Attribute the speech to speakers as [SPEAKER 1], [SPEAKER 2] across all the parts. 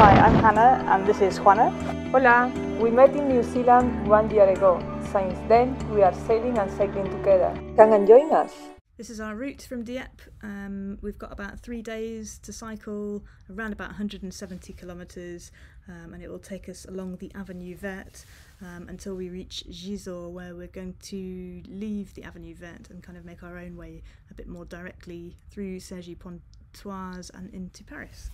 [SPEAKER 1] Hi, I'm Hannah and this is Juana.
[SPEAKER 2] Hola, we met in New Zealand 1 year ago. Since then, we are sailing and cycling together. Come and join us.
[SPEAKER 3] This is our route from Dieppe. We've got about 3 days to cycle, around about 170 kilometres, and it will take us along the Avenue Verte until we reach Gisors, where we're going to leave the Avenue Verte and kind of make our own way a bit more directly through Cergy-Pontoise and into Paris.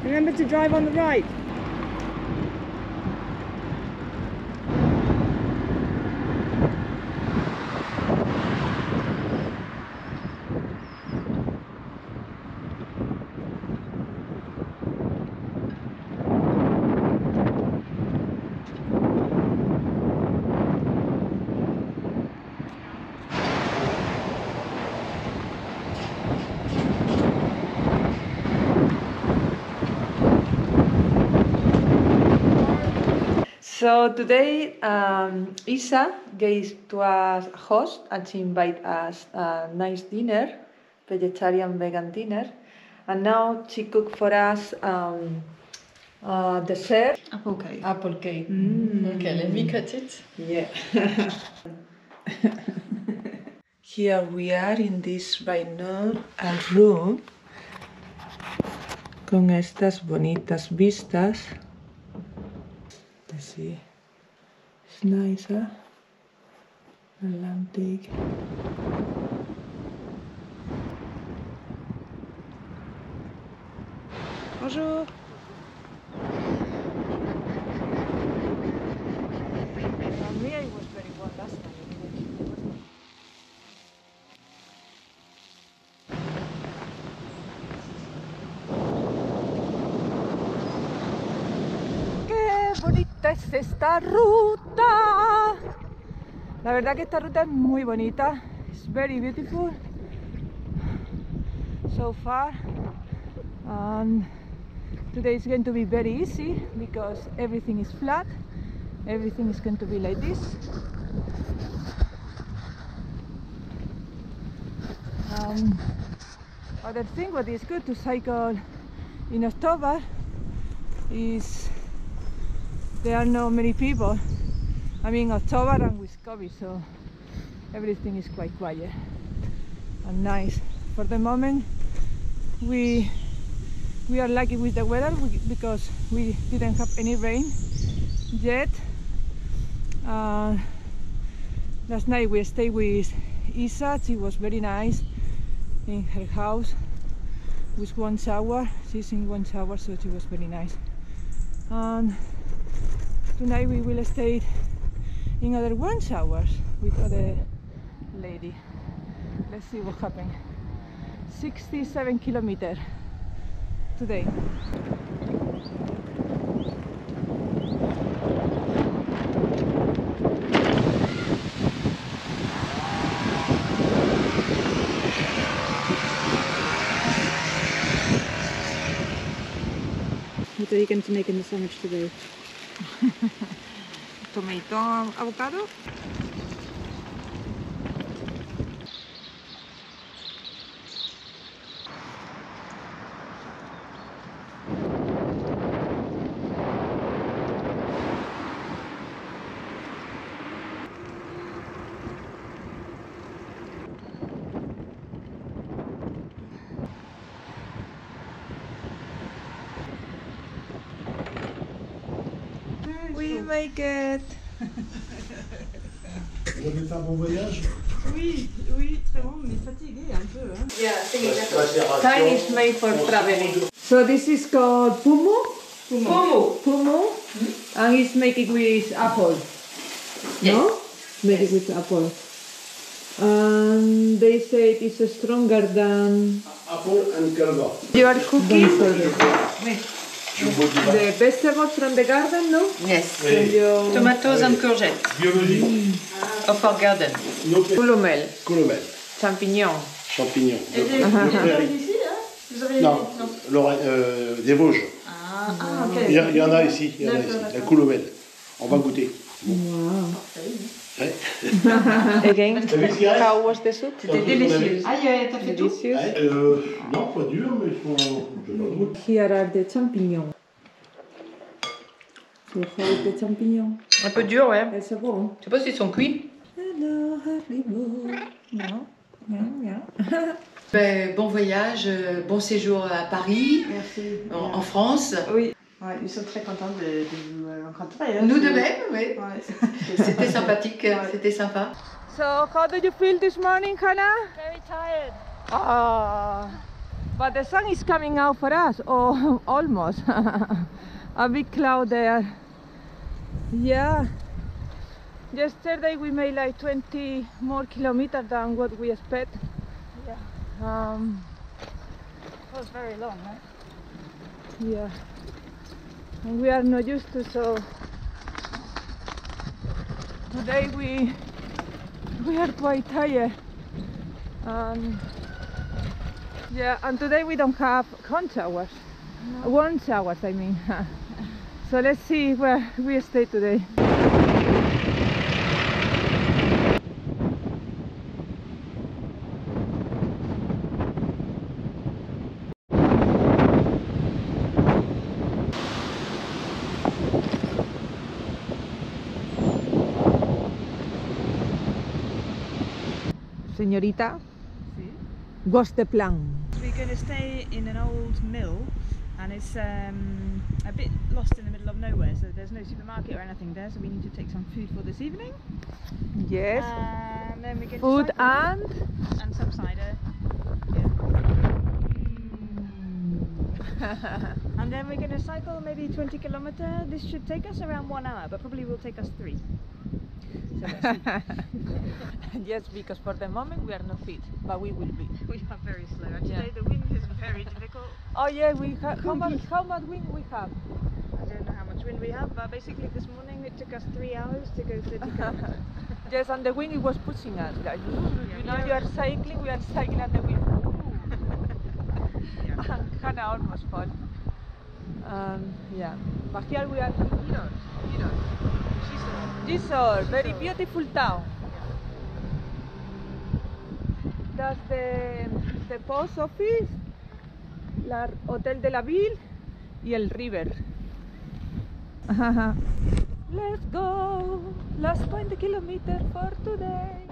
[SPEAKER 3] Remember to drive on the right.
[SPEAKER 2] So today, Isa gave to us a host and she invited us a nice dinner, vegetarian vegan dinner, and now she cooked for us dessert.
[SPEAKER 4] Apple cake.
[SPEAKER 2] Apple cake.
[SPEAKER 4] Okay, let me cut it.
[SPEAKER 2] Yeah. Here we are in this binaural room con estas bonitas vistas. Let's see. It's nice, huh? Atlantic.
[SPEAKER 3] Bonjour.
[SPEAKER 2] Mia was very well last time. ¡Qué bonita es esta ruta! La verdad que esta ruta es muy bonita. It's very beautiful so far. And today is going to be very easy because everything is flat. Everything is going to be like this. Other thing what is good to cycle in October is there are not many people. I mean October and with COVID, so everything is quite quiet and nice. For the moment we are lucky with the weather because we didn't have any rain yet. Last night we stayed with Isa. She was very nice in her house with one shower. She's in one shower, so she was very nice. And tonight we will stay in other one showers with other lady. Let's see what happens. 67 kilometers today.
[SPEAKER 3] What are you going to make in the sandwich today?
[SPEAKER 2] Tomato avocado. We make it.
[SPEAKER 5] Vous voulez faire bon voyage?
[SPEAKER 3] Oui, très bon, mais fatigué un peu. Hein?
[SPEAKER 2] Yeah, time is made for traveling. So this is called Pumu. Pumu. And it's make it with apple.
[SPEAKER 4] Yes.
[SPEAKER 2] No? Make it with apple. And they say it is stronger than
[SPEAKER 5] Apple and calva.
[SPEAKER 2] you are cooking. The vegetables from the garden, no?
[SPEAKER 4] Yes.
[SPEAKER 2] You...
[SPEAKER 4] Tomatoes and courgettes
[SPEAKER 5] Biologique.
[SPEAKER 4] of our garden.
[SPEAKER 2] Coulomel.
[SPEAKER 5] Colomel.
[SPEAKER 2] Champignons.
[SPEAKER 5] champignons.
[SPEAKER 3] Et
[SPEAKER 5] de
[SPEAKER 3] les
[SPEAKER 5] prairie.
[SPEAKER 3] ici, hein vous avez
[SPEAKER 5] Non, des Vosges.
[SPEAKER 3] Ah, ok.
[SPEAKER 5] Il y en a ici,
[SPEAKER 3] D'accord,
[SPEAKER 5] la
[SPEAKER 3] d'accord.
[SPEAKER 5] Coulomelle. On va goûter.
[SPEAKER 2] Again,
[SPEAKER 5] T'as vu ce qu'il reste?
[SPEAKER 2] how was the soup?
[SPEAKER 5] C'était délicieux.
[SPEAKER 3] Ah, t'as fait tout?
[SPEAKER 2] Delicious.
[SPEAKER 5] Non, pas dur, mais ils sont... je sais pas le goût.
[SPEAKER 2] Here are the champignons. So how is the champignons?
[SPEAKER 4] Un peu dur, ouais.
[SPEAKER 2] Elles sont bons.
[SPEAKER 4] Je sais pas s'ils sont cuits.
[SPEAKER 2] Hello, Haribo. Non, non.
[SPEAKER 4] Ben, bon voyage, bon séjour à Paris,
[SPEAKER 3] Merci.
[SPEAKER 4] en France.
[SPEAKER 3] Oui. Ouais, nous sommes très contents de vous rencontrer. Hein.
[SPEAKER 4] Nous de même, oui.
[SPEAKER 3] Ouais,
[SPEAKER 4] C'était sympathique, c'était sympa.
[SPEAKER 2] So how did you feel this morning, Hannah?
[SPEAKER 1] Very tired.
[SPEAKER 2] Ah, but the sun is coming out for us. Oh, almost. A big cloud there. Yeah. Yesterday we made like 20 more kilometers than what we expect.
[SPEAKER 1] Yeah. It was very long, right?
[SPEAKER 2] Yeah. And we are not used to, so today we are quite tired. Yeah, and today we don't have cold showers. Warm showers, I mean. So let's see where we stay today. Señorita, what's the plan?
[SPEAKER 3] We're going to stay in an old mill, and it's a bit lost in the middle of nowhere, so there's no supermarket or anything there, so we need to take some food for this evening.
[SPEAKER 2] Yes.
[SPEAKER 3] And then we're going
[SPEAKER 2] Food
[SPEAKER 3] to cycle,
[SPEAKER 2] and
[SPEAKER 3] and some cider. And then we're going to cycle maybe 20 kilometers. This should take us around 1 hour, but probably will take us 3. So let's see.
[SPEAKER 2] yes, because for the moment we are not fit, but we will be.
[SPEAKER 3] We are very slow. And
[SPEAKER 2] Yeah.
[SPEAKER 3] today the wind is very difficult.
[SPEAKER 2] Oh yeah, we have. How much wind we have?
[SPEAKER 3] I don't know how much wind we have, but basically this morning it took us 3 hours to go 30 kilometers.
[SPEAKER 2] Yes, and the wind it was pushing us. Like, you know,
[SPEAKER 3] yeah.
[SPEAKER 2] you are cycling, we are cycling, and the wind.
[SPEAKER 3] Yeah.
[SPEAKER 2] And Hannah almost fall. Yeah, but here we are in Gisors. Gisors, very beautiful town. That's the post office, la Hotel de la Ville y el river. Let's go! Last 20 kilometers for today.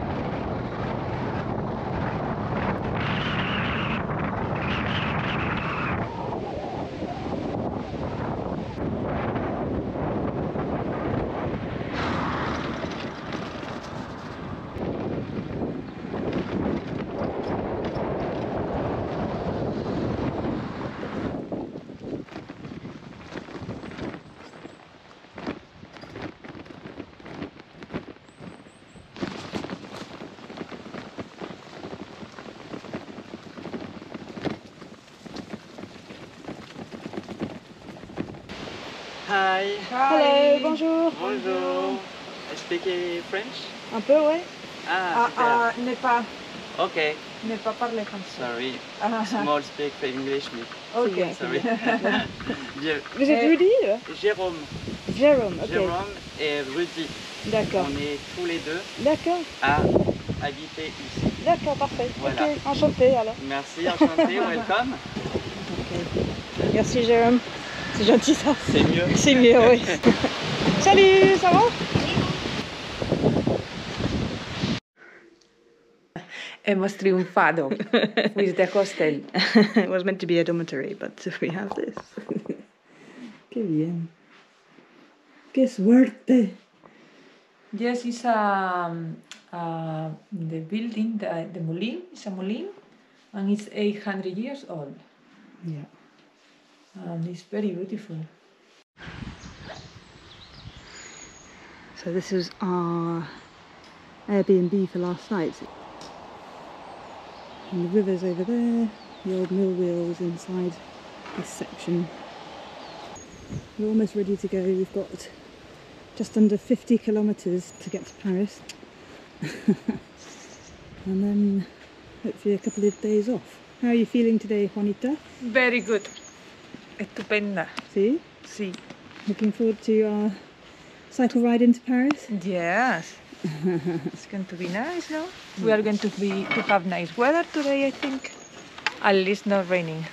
[SPEAKER 6] Hi.
[SPEAKER 3] Hello, bonjour.
[SPEAKER 6] Bonjour. I speak French?
[SPEAKER 3] Un peu, ouais.
[SPEAKER 6] Ah, super.
[SPEAKER 2] Ne pas parler français.
[SPEAKER 6] Sorry.
[SPEAKER 2] Ah,
[SPEAKER 6] Small speak English, me.
[SPEAKER 2] ok.
[SPEAKER 6] Sorry.
[SPEAKER 3] Vous êtes Rudy?
[SPEAKER 6] Jérôme.
[SPEAKER 3] Jérôme, ok.
[SPEAKER 6] Jérôme et Rudy.
[SPEAKER 3] D'accord.
[SPEAKER 6] On est tous les deux
[SPEAKER 3] D'accord.
[SPEAKER 6] à habiter ici.
[SPEAKER 3] D'accord, parfait.
[SPEAKER 6] Voilà.
[SPEAKER 3] Ok, enchanté alors.
[SPEAKER 6] Merci, enchanté, welcome.
[SPEAKER 3] Merci Jérôme. C'est gentil ça.
[SPEAKER 6] C'est mieux.
[SPEAKER 3] C'est mieux, oui. Salut, ça va?
[SPEAKER 2] Hemos triunfado with the hostel.
[SPEAKER 3] It was meant to be a dormitory, but we have this. Qué bien. Qué suerte.
[SPEAKER 2] Yes, it's the building, the Moulin, it's a Moulin, and it's 800 years old.
[SPEAKER 3] Yeah.
[SPEAKER 2] And it's very beautiful.
[SPEAKER 3] So this is our Airbnb for last night. And the river's over there, the old mill wheel is inside this section. We're almost ready to go. We've got just under 50 kilometres to get to Paris. And then hopefully a couple of days off. How are you feeling today, Juanita?
[SPEAKER 2] Very good. Estupenda.
[SPEAKER 3] See?
[SPEAKER 2] Sí.
[SPEAKER 3] Looking forward to your cycle ride into Paris?
[SPEAKER 2] Yes. It's going to be nice, no? We are going to have nice weather today, I think. At least not raining.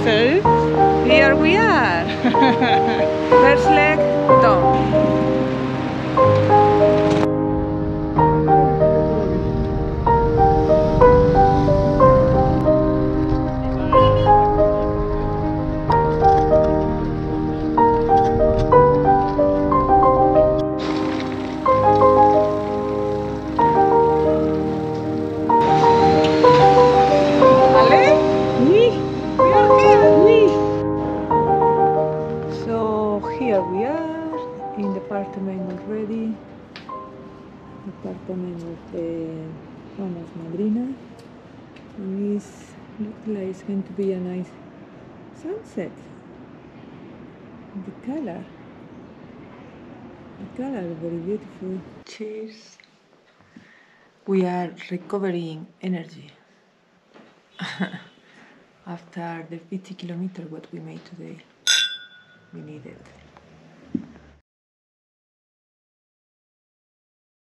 [SPEAKER 2] So, here we are. First leg done. So here we are in the apartment already. Apartment of Juana's madrina, and it looks like it's going to be a nice sunset. The color is very beautiful. Cheers. We are recovering energy after the 50 kilometers what we made today. We need it.